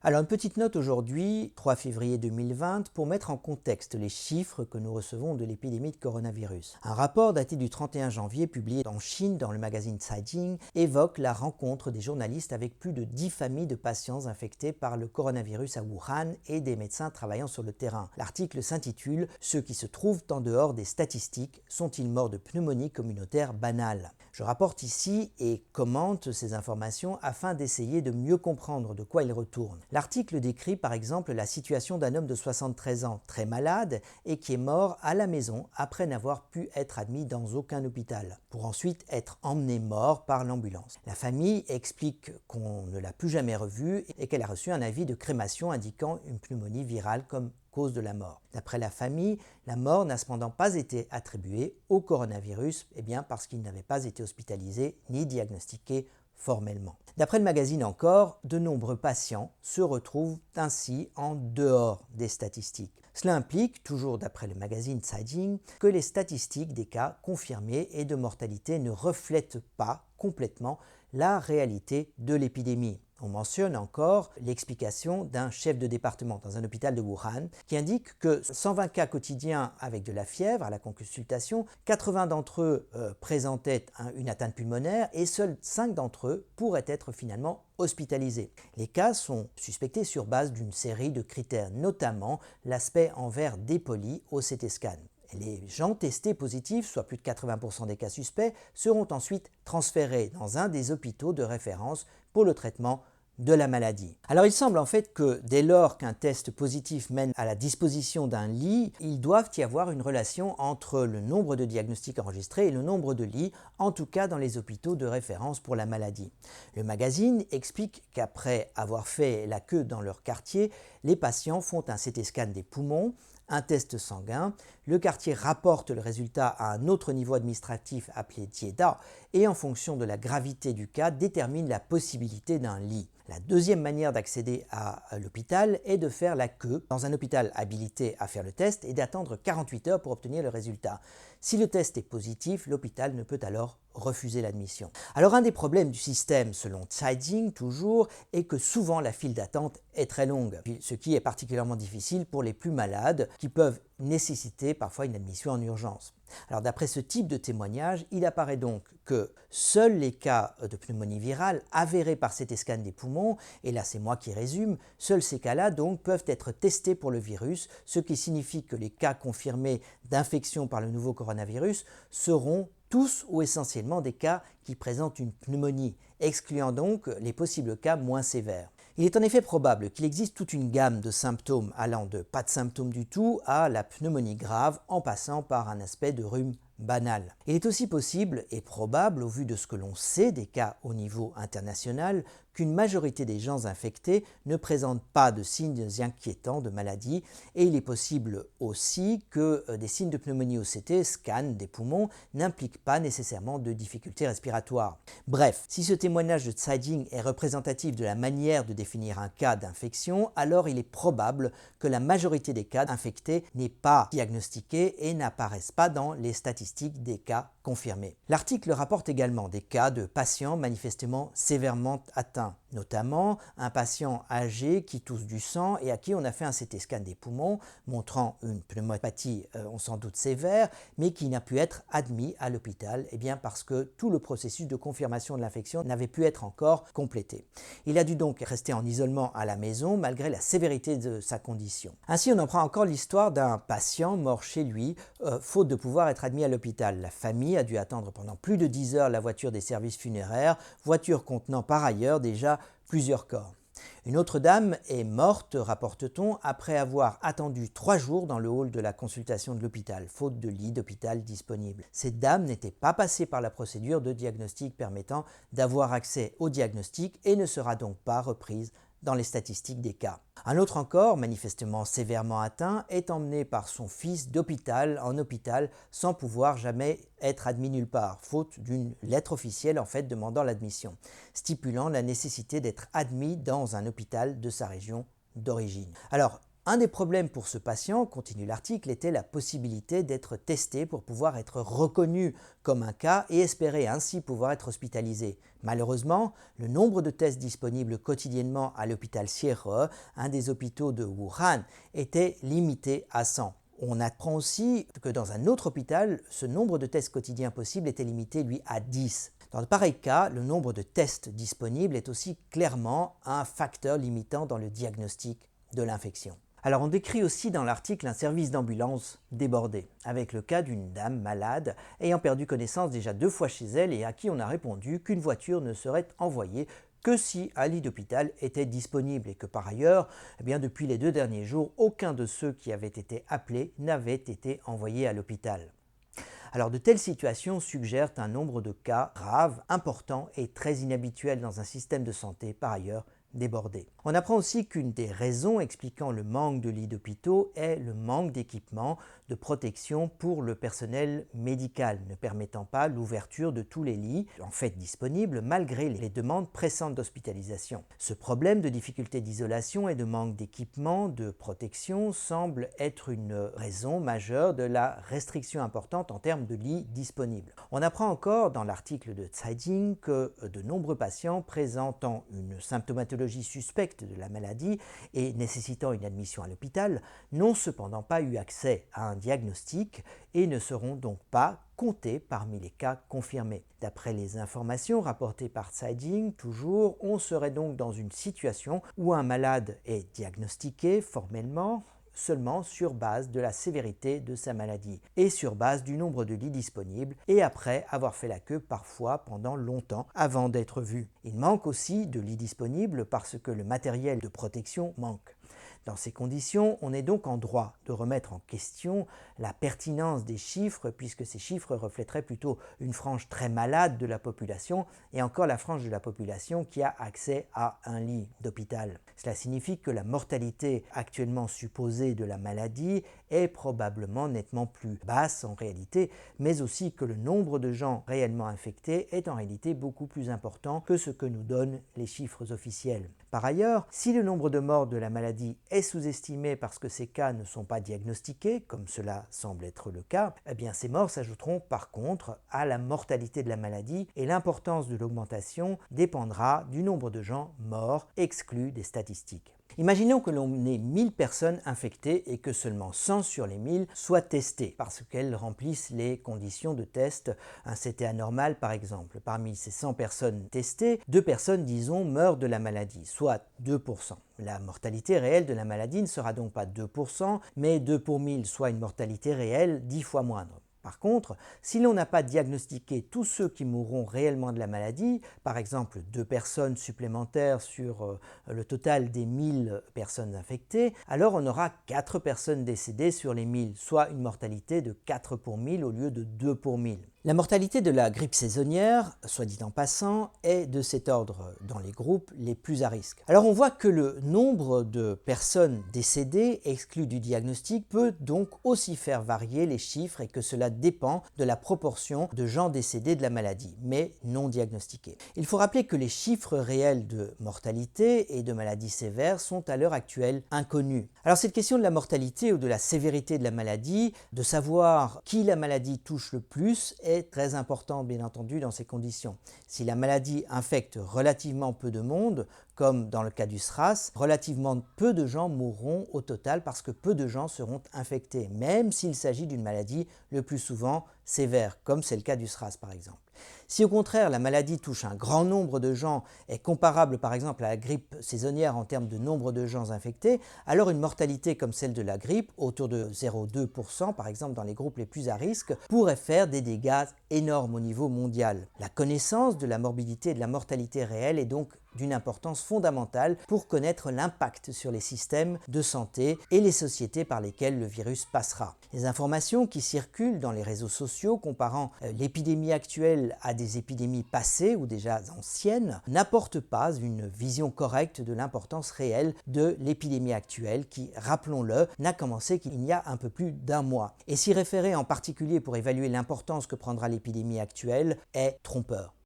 Alors une petite note aujourd'hui, 3 février 2020, pour mettre en contexte les chiffres que nous recevons de l'épidémie de coronavirus. Un rapport daté du 31 janvier publié en Chine dans le magazine Caijing évoque la rencontre des journalistes avec plus de 10 familles de patients infectés par le coronavirus à Wuhan et des médecins travaillant sur le terrain. L'article s'intitule « Ceux qui se trouvent en dehors des statistiques sont-ils morts de pneumonie communautaire banale ?» Je rapporte ici et commente ces informations afin d'essayer de mieux comprendre de quoi il retourne. L'article décrit par exemple la situation d'un homme de 73 ans très malade et qui est mort à la maison après n'avoir pu être admis dans aucun hôpital, pour ensuite être emmené mort par l'ambulance. La famille explique qu'on ne l'a plus jamais revu et qu'elle a reçu un avis de crémation indiquant une pneumonie virale comme cause de la mort. D'après la famille, la mort n'a cependant pas été attribuée au coronavirus, parce qu'il n'avait pas été hospitalisé ni diagnostiqué formellement. D'après le magazine encore, de nombreux patients se retrouvent ainsi en dehors des statistiques. Cela implique, toujours d'après le magazine Caijing, que les statistiques des cas confirmés et de mortalité ne reflètent pas complètement la réalité de l'épidémie. On mentionne encore l'explication d'un chef de département dans un hôpital de Wuhan qui indique que 120 cas quotidiens avec de la fièvre à la consultation, 80 d'entre eux présentaient une atteinte pulmonaire et seuls 5 d'entre eux pourraient être finalement hospitalisés. Les cas sont suspectés sur base d'une série de critères, notamment l'aspect en verre dépoli au CT scan. Les gens testés positifs, soit plus de 80% des cas suspects, seront ensuite transférés dans un des hôpitaux de référence pour le traitement de la maladie. Alors il semble en fait que dès lors qu'un test positif mène à la disposition d'un lit, il doit y avoir une relation entre le nombre de diagnostics enregistrés et le nombre de lits, en tout cas dans les hôpitaux de référence pour la maladie. Le magazine explique qu'après avoir fait la queue dans leur quartier, les patients font un CT scan des poumons, un test sanguin, le quartier rapporte le résultat à un autre niveau administratif appelé DIEDA et en fonction de la gravité du cas détermine la possibilité d'un lit. La deuxième manière d'accéder à l'hôpital est de faire la queue dans un hôpital habilité à faire le test et d'attendre 48 heures pour obtenir le résultat. Si le test est positif, l'hôpital ne peut alors refuser l'admission. Alors un des problèmes du système, selon Caijing toujours, est que souvent la file d'attente est très longue, ce qui est particulièrement difficile pour les plus malades qui peuvent nécessiter parfois une admission en urgence. Alors d'après ce type de témoignage, il apparaît donc que seuls les cas de pneumonie virale avérés par CT scan des poumons, et là c'est moi qui résume, seuls ces cas-là donc peuvent être testés pour le virus, ce qui signifie que les cas confirmés d'infection par le nouveau coronavirus seront tous ou essentiellement des cas qui présentent une pneumonie, excluant donc les possibles cas moins sévères. Il est en effet probable qu'il existe toute une gamme de symptômes allant de pas de symptômes du tout à la pneumonie grave en passant par un aspect de rhume banal. Il est aussi possible et probable, au vu de ce que l'on sait des cas au niveau international, qu'une majorité des gens infectés ne présentent pas de signes inquiétants de maladie et il est possible aussi que des signes de pneumonie au CT, scan des poumons, n'impliquent pas nécessairement de difficultés respiratoires. Bref, si ce témoignage de Caijing est représentatif de la manière de définir un cas d'infection, alors il est probable que la majorité des cas infectés n'est pas diagnostiqués et n'apparaissent pas dans les statistiques des cas confirmés. L'article rapporte également des cas de patients manifestement sévèrement atteints, notamment un patient âgé qui tousse du sang et à qui on a fait un CT scan des poumons montrant une pneumopathie on s'en doute sévère, mais qui n'a pu être admis à l'hôpital parce que tout le processus de confirmation de l'infection n'avait pu être encore complété. Il a dû donc rester en isolement à la maison malgré la sévérité de sa condition. Ainsi, on en prend encore l'histoire d'un patient mort chez lui, faute de pouvoir être admis à l'hôpital. La famille a dû attendre pendant plus de 10 heures la voiture des services funéraires, voiture contenant par ailleurs déjà plusieurs corps. Une autre dame est morte, rapporte-t-on, après avoir attendu 3 jours dans le hall de la consultation de l'hôpital, faute de lit d'hôpital disponible. Cette dame n'était pas passée par la procédure de diagnostic permettant d'avoir accès au diagnostic et ne sera donc pas reprise dans les statistiques des cas. Un autre encore, manifestement sévèrement atteint, est emmené par son fils d'hôpital en hôpital sans pouvoir jamais être admis nulle part, faute d'une lettre officielle demandant l'admission, stipulant la nécessité d'être admis dans un hôpital de sa région d'origine. Alors, Un des problèmes pour ce patient, continue l'article, était la possibilité d'être testé pour pouvoir être reconnu comme un cas et espérer ainsi pouvoir être hospitalisé. Malheureusement, le nombre de tests disponibles quotidiennement à l'hôpital Xiehe, un des hôpitaux de Wuhan, était limité à 100. On apprend aussi que dans un autre hôpital, ce nombre de tests quotidiens possibles était limité, lui, à 10. Dans de pareils cas, le nombre de tests disponibles est aussi clairement un facteur limitant dans le diagnostic de l'infection. Alors on décrit aussi dans l'article un service d'ambulance débordé, avec le cas d'une dame malade ayant perdu connaissance déjà 2 fois chez elle et à qui on a répondu qu'une voiture ne serait envoyée que si un lit d'hôpital était disponible et que par ailleurs, depuis les 2 derniers jours, aucun de ceux qui avaient été appelés n'avait été envoyé à l'hôpital. Alors de telles situations suggèrent un nombre de cas graves, importants et très inhabituels dans un système de santé par ailleurs débordé. On apprend aussi qu'une des raisons expliquant le manque de lits d'hôpitaux est le manque d'équipements de protection pour le personnel médical, ne permettant pas l'ouverture de tous les lits en fait disponibles malgré les demandes pressantes d'hospitalisation. Ce problème de difficulté d'isolation et de manque d'équipements de protection semble être une raison majeure de la restriction importante en termes de lits disponibles. On apprend encore dans l'article de Caijing que de nombreux patients présentant une symptomatologie suspecte de la maladie et nécessitant une admission à l'hôpital n'ont cependant pas eu accès à un diagnostic et ne seront donc pas comptés parmi les cas confirmés. D'après les informations rapportées par Caijing, toujours, on serait donc dans une situation où un malade est diagnostiqué formellement seulement sur base de la sévérité de sa maladie et sur base du nombre de lits disponibles et après avoir fait la queue parfois pendant longtemps avant d'être vu. Il manque aussi de lits disponibles parce que le matériel de protection manque. Dans ces conditions, on est donc en droit de remettre en question la pertinence des chiffres puisque ces chiffres reflèteraient plutôt une frange très malade de la population et encore la frange de la population qui a accès à un lit d'hôpital. Cela signifie que la mortalité actuellement supposée de la maladie est probablement nettement plus basse en réalité, mais aussi que le nombre de gens réellement infectés est en réalité beaucoup plus important que ce que nous donnent les chiffres officiels. Par ailleurs, si le nombre de morts de la maladie est sous-estimé parce que ces cas ne sont pas diagnostiqués, comme cela semble être le cas, ces morts s'ajouteront par contre à la mortalité de la maladie et l'importance de l'augmentation dépendra du nombre de gens morts exclus des statistiques. Imaginons que l'on ait 1000 personnes infectées et que seulement 100 sur les 1000 soient testées parce qu'elles remplissent les conditions de test, un CT anormal par exemple. Parmi ces 100 personnes testées, 2 personnes, disons, meurent de la maladie, soit 2%. La mortalité réelle de la maladie ne sera donc pas 2%, mais 2 pour 1000, soit une mortalité réelle 10 fois moindre. Par contre, si l'on n'a pas diagnostiqué tous ceux qui mourront réellement de la maladie, par exemple 2 personnes supplémentaires sur le total des 1000 personnes infectées, alors on aura 4 personnes décédées sur les 1000, soit une mortalité de 4 pour 1000 au lieu de 2 pour 1000. La mortalité de la grippe saisonnière, soit dit en passant, est de cet ordre dans les groupes les plus à risque. Alors on voit que le nombre de personnes décédées exclues du diagnostic peut donc aussi faire varier les chiffres et que cela dépend de la proportion de gens décédés de la maladie, mais non diagnostiqués. Il faut rappeler que les chiffres réels de mortalité et de maladies sévères sont à l'heure actuelle inconnus. Alors cette question de la mortalité ou de la sévérité de la maladie, de savoir qui la maladie touche le plus, est très important bien entendu dans ces conditions. Si la maladie infecte relativement peu de monde, comme dans le cas du SRAS, relativement peu de gens mourront au total parce que peu de gens seront infectés, même s'il s'agit d'une maladie le plus souvent sévère, comme c'est le cas du SRAS par exemple. Si au contraire la maladie touche un grand nombre de gens, est comparable par exemple à la grippe saisonnière en termes de nombre de gens infectés, alors une mortalité comme celle de la grippe, autour de 0,2% par exemple dans les groupes les plus à risque, pourrait faire des dégâts énormes au niveau mondial. La connaissance de la morbidité et de la mortalité réelle est donc d'une importance fondamentale pour connaître l'impact sur les systèmes de santé et les sociétés par lesquelles le virus passera. Les informations qui circulent dans les réseaux sociaux comparant l'épidémie actuelle à des épidémies passées ou déjà anciennes n'apportent pas une vision correcte de l'importance réelle de l'épidémie actuelle qui, rappelons-le, n'a commencé qu'il y a un peu plus d'un mois. Et s'y référer en particulier pour évaluer l'importance que prendra l'épidémie actuelle est trompeur.